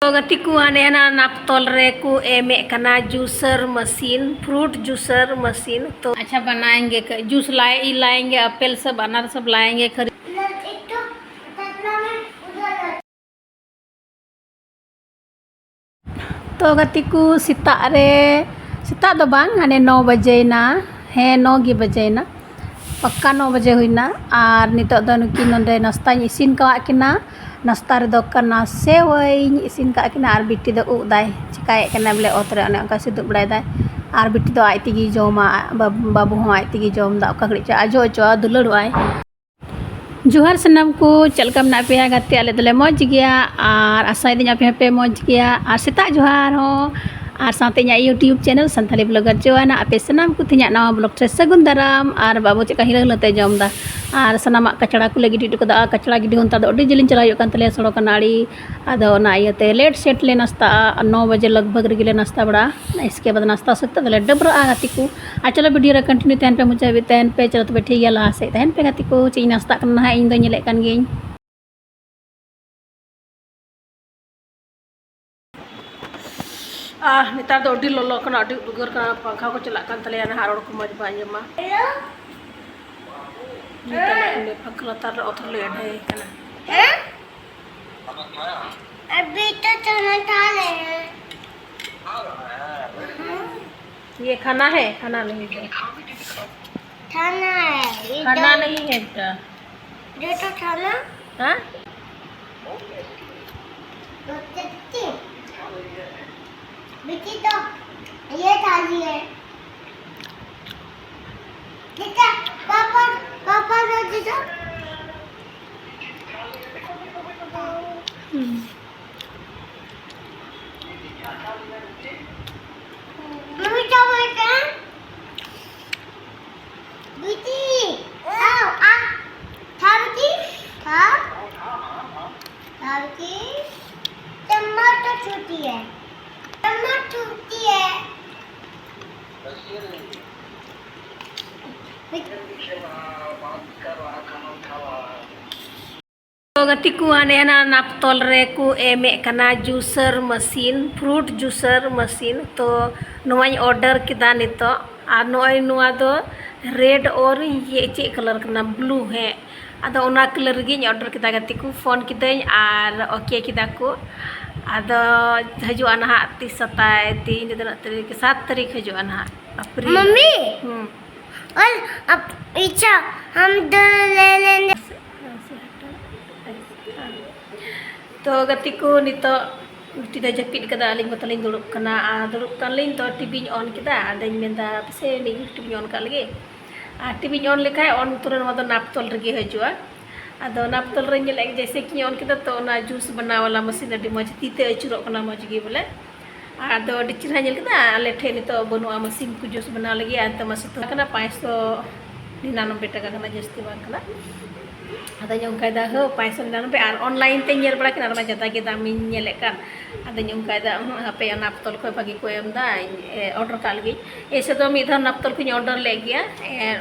तो गति को आने ना नापतोल रे को एमे कना juicer machine, fruit juicer machine. तो अच्छा बनाएंगे, जूस लाएंगे, एप्पल सब अनार सब लाएंगे खरीद। तो गति को सीता दो बांग हाने 9 बजे ना है 9 गे बजे ना पक्का 9 बजे हुईना। और नितो दो नुकी नोंडे नाश्ता इसिन का किना नाश्ता रे दो कना सेवई इसिन का किना और बिटी दो उदाय चिकाए कना बोले ओतरे अने अंका से दुब बड़ाय दाय। और बिटी दो आई तिगी जोमा बाबू हो आई तिगी जोम दा का घड़ी आजो चो दुलड़वाय। जोहार सनाम को चलका मना पे गाते आले दले मौज गया और आशा दिन पे मौज गया और सेता जोहार हो और साथ यूट्यूब चैनल संथाली ब्लॉगर जोआना आपे सनाम को तीन नवा ब्लॉग से सगुन दाराम और बाबू चेका हिला हिलाते जमदा और सनामा कचड़ा को लगी गिटी को कचड़ा गिटी होता अड्डी जलिन चला तले सड़क नाड़ी अदो इते लेट सेट ले नाश्ता 9 बजे लगभग रेगे नाश्ता बड़ा। इसके बाद नाश्ता सकता दले डबरा गाती को और चलो वीडियो रे कंटिन्यू तहन पे मुझे तहन पे चलो तब ठीक है लहा से तहन पे गाती को ची नाश्ता करना इन दो नेले कान गिन। नितार दो अड्डी लोलो कना अड्डी उगर कना पंखा को चला कान तले ना रोड को मज बांजमा नितार पंखा तार ओथर ले ढे कना अभी तो चना डाले ये खाना है, खाना नहीं है, खाना है, खाना नहीं है बेटा, ये तो खाना हाँ बेटी तो ये थाली है बेटा पापा रोटी तो मम्मी क्या बोलते हैं बेटी आओ आ थाली थाली टमाटर छोटी है तो गति को आने ना नापतोल रे को एमे कना juicer machine, fruit juicer machine. तो नोई ऑर्डर किदा नितो और नोई नुआ दो रेड और ये चे कलर कना ब्लू है अदो उना कलर गी ऑर्डर किदा गति को फोन किदई और ओके किदा को अदो हजुआ ना 7 तारीख हजुआ ना अप्रैल। मम्मी और अब इच्छा हम दो ले लेंगे। तो गति को नितो टीदा जपिद कदा अलिंग बतलिंग दुड़ुब कना दुड़ुब कालिंग तो टीवी ऑन किदा आदኝ मेंदा से नी टीवी ऑन का लगे आ टीवी ऑन लेखाय ऑन तुरंत मत नापतोल रगे हजुआ अदो नापतोल रे नेले जैसे कि ऑन किदा तो ना जूस बना वाला मशीन अडी मज तीते अचुरो कना मज गे बोले अदो अडी चिरा नेल किदा आले ठे नितो बनुआ मशीन को जूस बना लगे अंत मसे तो कना 599 टाका कना जस्ती बांग कना अदा उनका हो 599 और ऑनलाइन ते नेल बड़ा किना जता के दाम नेले कान अदा उनका पे नापतोल को भागी को एमदा ऑर्डर का लगी ऐसे तो मिधर नापतोल को ऑर्डर ले गया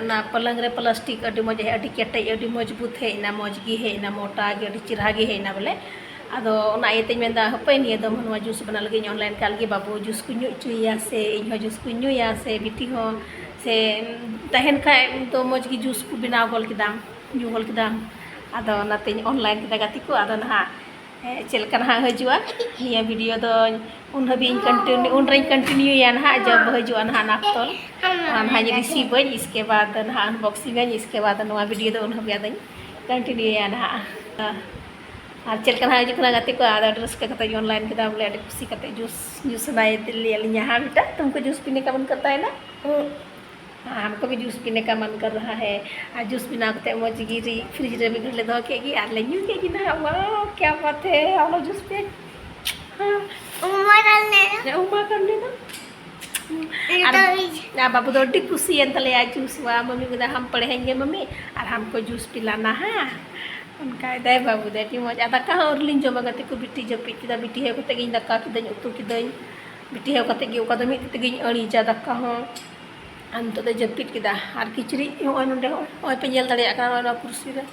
ना पलंग रे प्लास्टिक अडी मज है अडी केटे अडी मजबूत है ना मजगी है ना मोटा गे अडी चिरहा गे है ना बोले अदो ना इते मेंदा हपे निये दम हनुआ जूस बना लगी ऑनलाइन का लगी बाबू जूस को न्यू चुया से इन हो जूस को न्यूया से बिटी हो से तहन खाए तो मजगी जूस को बिना गोल के दाम न्यू गोल के दाम अदो नाते ऑनलाइन किदा गति को अदो ना चलका ना हजुआ निया वीडियो दो उन हबी कंटिन्यू या ना जब हजुआ ना नापतोल ना रिसीव इसके बाद ना अनबॉक्सिंग इसके बाद नवा वीडियो दो उन हबी आदኝ कंटिन्यू या ना और चलका ना हजुआ गति को आदो ड्रेस का कते ऑनलाइन किदा बोले अडी खुशी कते जूस बाय दिल्ली अली यहां बेटा तुमको जूस पीने का मन करता है ना हाँ हमको भी जूस पीने का मन कर रहा है आज जूस बिना करते मौज गिरी फ्रिज रे बिगड़ ले दो केगी आर ले न्यू केगी ना वाह क्या बात है आओ जूस पे हाँ उमा करने ना बाबू तो अड्डी खुशी है तले आज जूस हुआ मम्मी को हम पढ़ेंगे मम्मी और हमको जूस पिलाना है उनका दे बाबू दे टी मौज आदा कहाँ और लिंग जमा गते को बिटी जब पिटी बिटी है कते गिन दक्का किदኝ उतु किदኝ बिटी है कते गी ओका दमी कते गिन अड़ी जा दक्का हो अंत तो जपिट किदा और किचरी नोंडे पे नेल दाड़े कुर्सी रे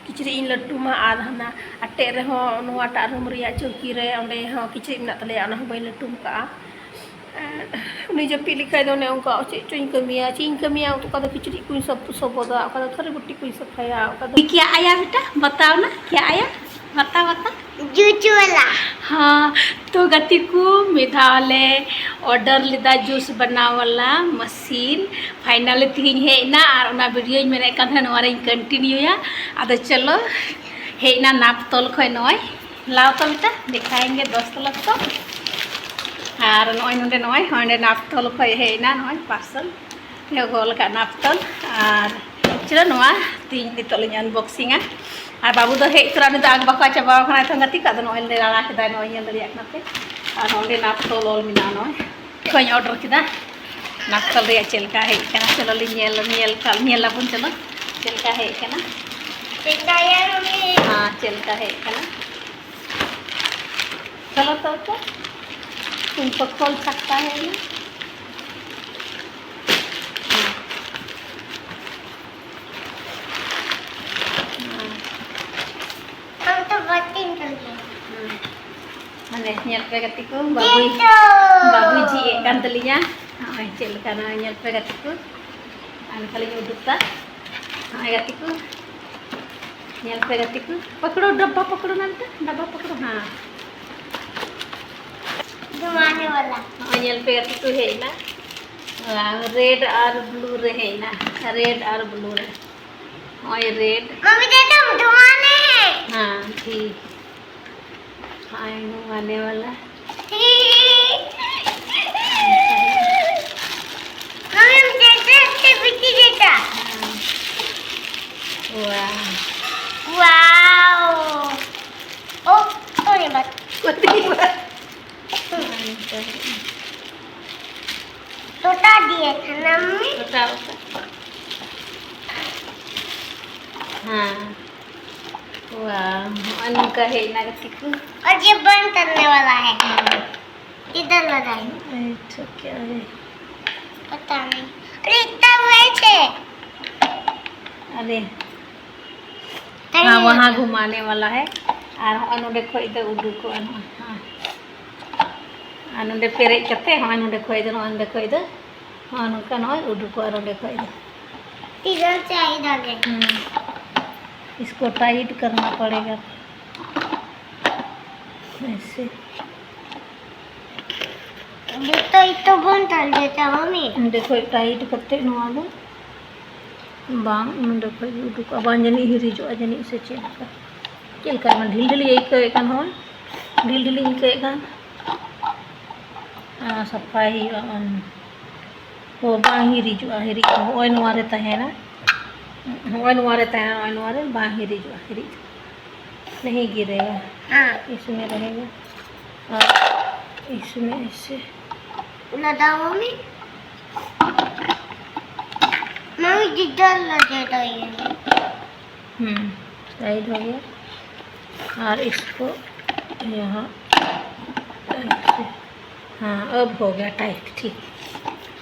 किचरी लट्टू मा आर हना अटे रे हो नोटा रूम रिया चौकी रे ओंडे हो किचरी मेना तले आना बई लट्टू का उनी जपी लिखा दो ने उनका चीज कमिया तो का किचरी कुछ सब बोदा का थोड़ी बुट्टी कुछ सफाया का क्या आया बेटा बताओ ना क्या आया बता जूस वाला हाँ तो गति को मिधाले ऑर्डर लेदा जूस बना वाला मशीन फाइनल तीन है ना और ना वीडियो मेरे कथा नवारे कंटिन्यू या आदो चलो है ना नाप तोल खय नय लाओ तो बेटा दिखाएंगे दोस्त लोग को और नय नोडे नय हंडे नाप तोल खय है ना नय पार्सल ने गोल का नाप तोल और चलो नवा तीन नितोल अनबॉक्सिंग और बाबू दो हे तोरा ने आग बाका चाबा खना तो गति का नय ले राड़ा केदा नय नेल दरिया कनाते और हंडे नाप तोल ओल मिना नय खय ऑर्डर केदा नाप तोल रे चलका है कना चलो ले नेल लाबुन चलो चलका है कना चिकाया मम्मी हाँ चलका है कना चलो तो तुमको खोल सकता है ना हम तो बटिंग कर गए मने nyel pe gatiku babu ji kan telinya ay cel kana nyel pe gatiku an kali uduk ta ay gatiku nyel pe gatiku pakdo dabba pakdo nanta dabba pakdo ha घुमाने वाला nyel pe gatiku है ना red और blue रहे ना red और blue रे और रेड मम्मी दे दो घुमाने हैं हाँ ठीक हाँ घुमाने वाला मम्मी मुझे से बिट्टी देता वाह वाओ ओ थोड़ी बात तोता दिए था ना मम्मी हाँ वाह अनका है ना गतिकु और ये बंद करने वाला है इधर लगाएंगे तो क्या है पता नहीं अरे इतना वेट है अरे हाँ वहाँ घुमाने वाला है और अनुडे खोई दे उडू को हाँ अनुडे पेरे कते हाँ अनुडे खोई दे अनुडे खोई दे हाँ नुका नॉय उडू को अनुडे खोई दे इधर से इधर है इसको टाइट करना पड़ेगा ऐसे तो बंद कर देता मम्मी देखो टाइट करते नवालो बांग देखो उडुक अब जनी हिरिजो जनी से चेल का मन ढील ढील यही कन हो ढील ढील ही कन सफाई हो बांग हिरिजो हिरि ओय नवारे तहेना ओय नवारे तहेना ओय नवारे बांग हिरिजो हिरिज नहीं गिरेगा हाँ इसमें रहेगा और इसमें ऐसे लगा मम्मी मम्मी जिधर लगेगा ये टाइट हो गया और इसको यहाँ ऐसे हाँ अब हो गया टाइट ठीक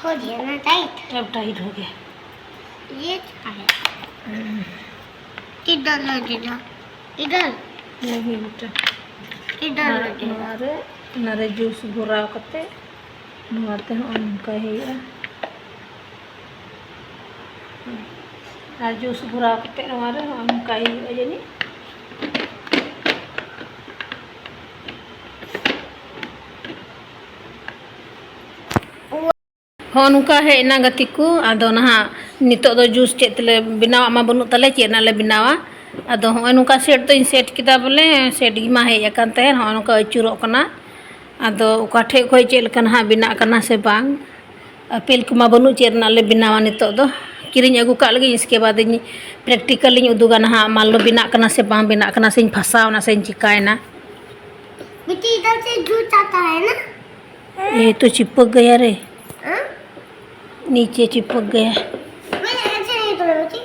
हो गया ना टाइट अब टाइट हो गया ये है किधर लगेगा इधर नहीं बेटा इधर लगेगा नवारे नरे जूस बुरा करते नवाते हैं उनका ही और जूस बुरा करते नवारे उनका ही वजनी हाँ नुका है ना गति को आदो ना नितो दो जूस चेतले बनावा मा बनु तले चेना ले बनावा आदो हाँ नुका सेट तो इन सेट किदा बोले सेट गिमा है याकन ते हाँ नुका अचुरो कना आदो उकाठे खोय चेल कन हाँ बिना कना से बांग अपील कुमा बनु चेरना ले बनावा नितो दो किरिंग अगु का लगी इसके बाद इन प्रैक्टिकल इन उदुगा ना मान लो बिना कना से बांग बिना कना से इन फसाव ना से इन चिकाए ना बेटी इधर से जूस आता है ना ये तो चिपक गया रे हाँ? नीचे चिपक गया मैंने ऐसे नहीं तोड़ा बेटी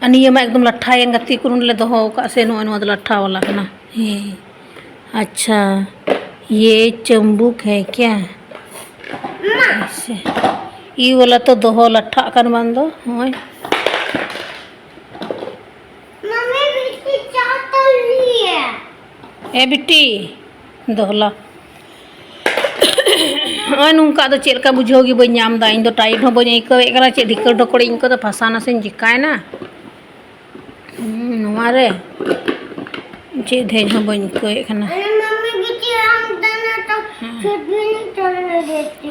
अनि ये मैं एकदम लट्ठा ये गति कुरुन ले दो का से नो नो लट्ठा वाला है ना ये अच्छा ये चंबुक है क्या ऐसे ये वाला तो दो लट्ठा कर बंदो होय ए बिट्टी दोहला और नुका तो चेक का बुझोगी बी नाम दा इन दो टाइट हो बी आइकवे चे ढिकड़ ढोकड़ इन को फसा नासे चिकायना नुमारे चे धेज हो बी आइकवे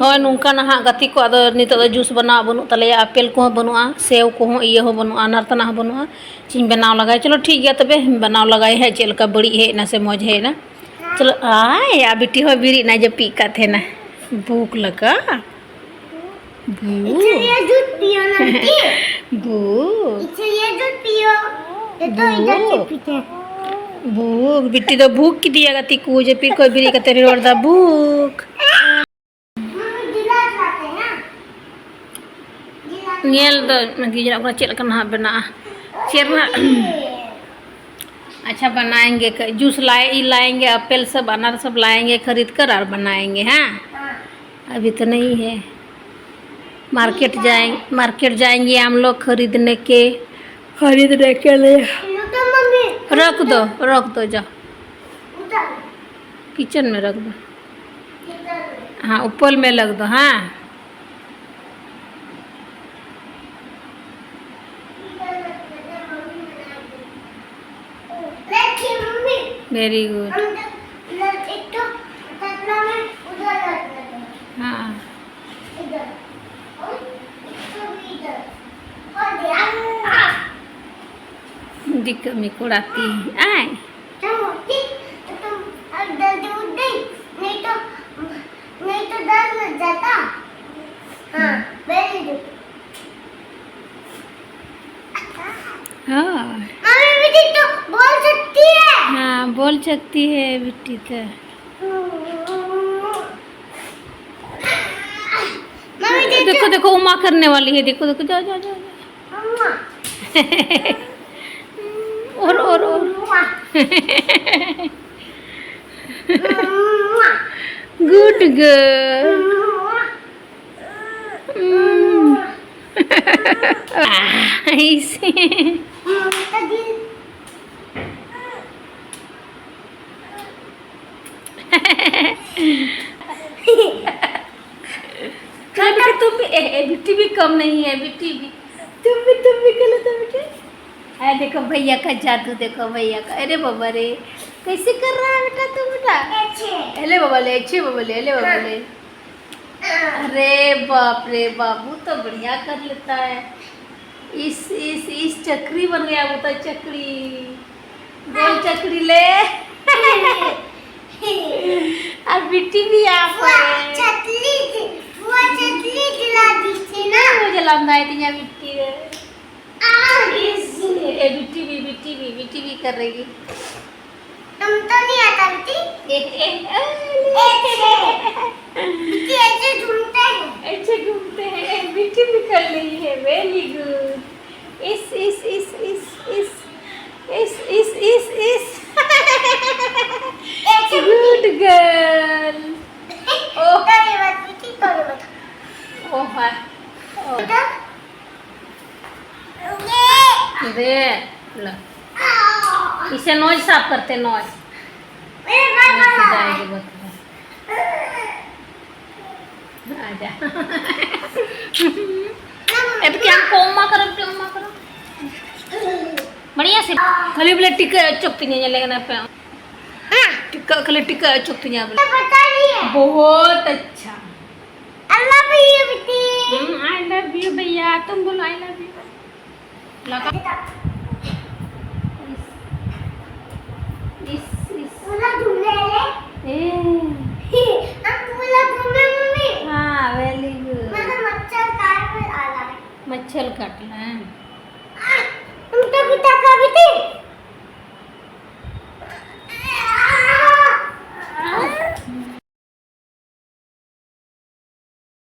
हाँ नुका ना गति को नित जूस बना बनू तले आपेल को बनूआ सेव को इये हो बनूआ नारतना बनूआ चीज बनाव लगाए चलो ठीक है तबे बनाव लगाए है चलका बड़ी है ना से मौज है ना चलो आए या बेटी हो बीरी ना जब पीका थे ना भूख लगा भूख बिट्टी तो भूख की दिया गति को जे फिर कोई बीरी का तेरे रोड़ा भूख नेल तो गिजरा को चल करना बना चेरना अच्छा बनाएंगे जूस लाएंगे एप्पल सब अनार सब लाएंगे खरीद कर और बनाएंगे हाँ अभी तो नहीं है मार्केट जाएंगे हम लोग खरीदने के लिए रख दो जा किचन में रख दो हाँ ऊपर में लग दो हाँ वेरी गुड हाँ दिक्कत में कुड़ाती आए हाँ बोल सकती है बिट्टी तो देखो देखो उमा करने वाली है देखो देखो जाओ जाओ जाओ और गुड गर्ल ऐसे तुम भी बिट्टी भी कम नहीं है बिट्टी भी तुम भी कर लो बेटे है देखो भैया का जादू देखो भैया का अरे बाबा रे कैसे कर रहा है बेटा तू बेटा अले बाबा ले अच्छे बाबा ले अले बाबा ले अरे बाप रे बाबू तो बढ़िया कर लेता है इस चक्री बन गया वो तो चक्री गोल चक्री ले और बिट्टी भी आप वो जलाना है तिया बिट्टी बिट्टी भी कर रही तुम तो नहीं आता बिट्टी ऐसे घूमते हैं बिट्टी भी कर रही है वेरी गुड इस गुड गर्ल ओह दे लो इसे नॉइज साफ करते नॉइज आजा अब क्या कोमा करो बढ़िया से खाली बोले टिक्का चुकती नहीं लेगा ना पे टिक्का खाली टिक्का चुकती नहीं बोले पता नहीं है बहुत अच्छा आई लव यू बेटी आई लव यू भैया तुम बोलो आई लव यू लगा इस पूरा घूमने ले हम पूरा घूमे मम्मी हाँ वेरी गुड मैंने मच्छर काट में आ रहा है मच्छर काटना है